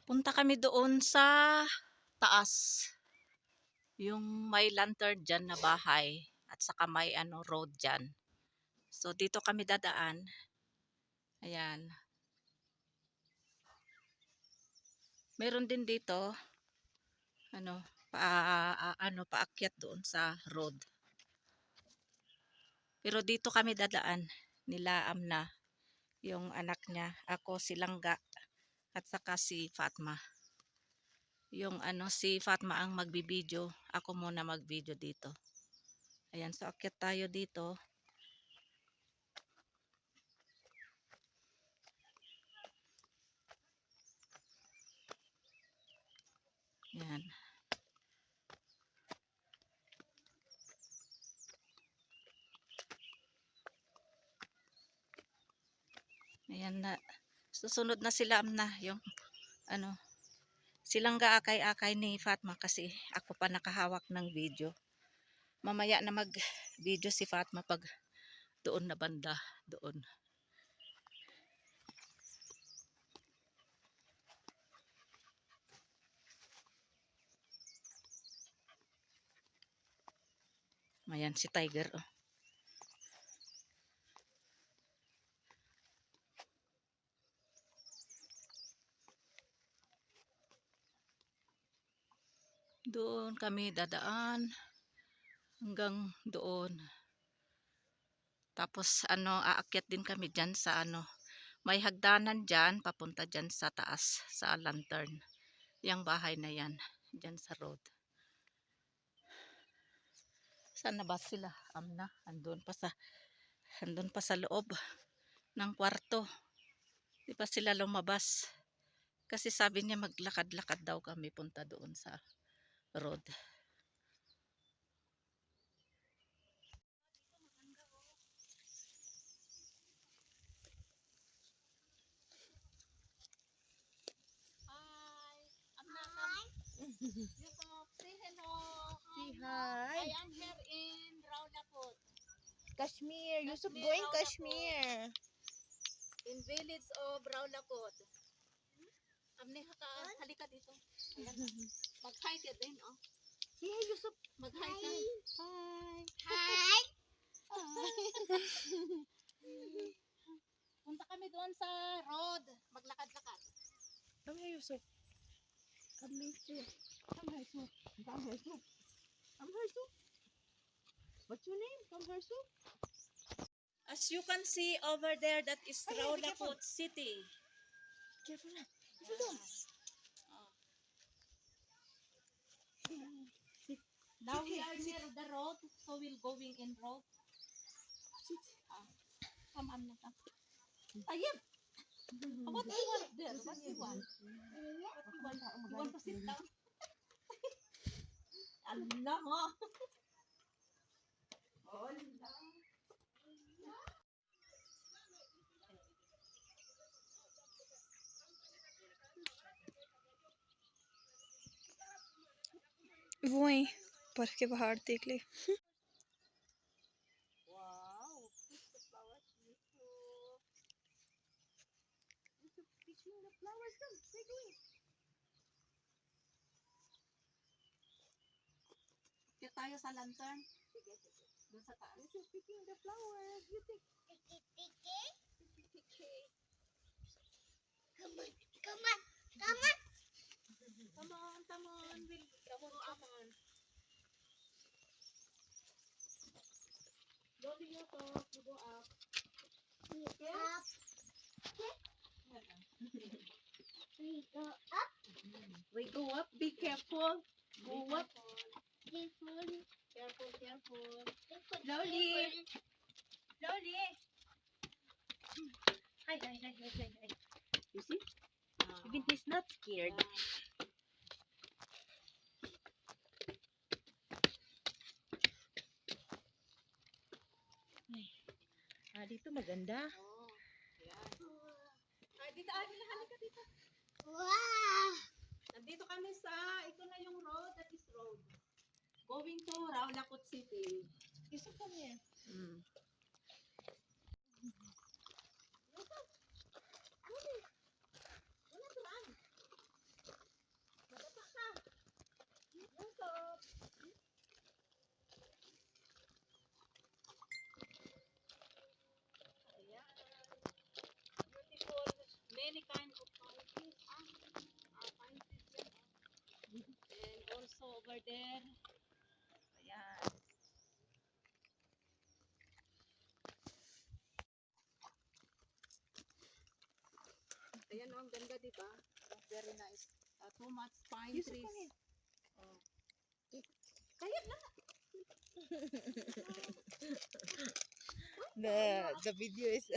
Punta kami doon sa taas. Yung may lantern dyan na bahay. At saka may road dyan. So dito kami dadaan. Ayan. Meron din dito paakyat doon sa road. Pero dito kami dadaan. Nilaam na yung anak niya. Ako si Langga at saka si Fatma. Yung si Fatma ang magbibideo. Ako muna magbideo dito. Ayan, so akyat tayo dito. Ayan. Ayan na. Susunod na sila na yung silang gaakay-akay ni Fatma kasi ako pa nakahawak ng video. Mamaya na mag-video si Fatma pag doon na banda. Doon. Ayan si Tiger. Oh. Doon kami dadaan hanggang doon. Tapos aakyat din kami diyan sa may hagdanan diyan papunta diyan sa taas sa lantern. Yang bahay na yan diyan sa road. Saan na ba sila? Andun pa sa loob ng kwarto. Di pa sila lumabas. Kasi sabi niya maglakad-lakad daw kami punta doon sa road. Say hello. Say hi. I am here in Raulapot. Kashmir. Yusuf going Kashmir. In village of Raulapot. Halika dito. Mag-hi ka din, oh. Say hi, Yusuf. Mag-hi ka. Hi. Punta kami doon sa road. Maglakad-lakad. Come here, Yusuf. Come here, Yusuf. Come here, Yusuf. Come here, Yusuf. Come here, Yusuf. What's your name? Come here, Yusuf. As you can see over there, that is Raulapot City. Careful na. Careful. Now we are near the road, so we'll going in road. Come on, come. Ayun. What do you want there? What do you want? You want to sit down? Allah mo. वही पर के पहाड़ देख ले. Wow, look the flowers, beautiful. Look, picking the flowers. Come, take away. Kaya tayo sa lantern. Sige, sige. Doon sa taas. This is picking the flowers. You take. Tiki. Come on, come on, come on. Come on, come on. We'll go up. Slowly you talk. You go up. Okay. Up. We go up. We go up. Be careful. Go up. Careful. Careful, careful. Slowly. Slowly. Hi. You see? Even he's not scared. Dito maganda. Oh, yan. Dito, halika dito. Wow! Nandito kami ito na yung road, that is road. Going to Raulapot City. Yusuf, come here. ang ganda, di ba? Oh, very nice. Too much pine Yusuf, trees. come here. Oh. Kaya na. The video is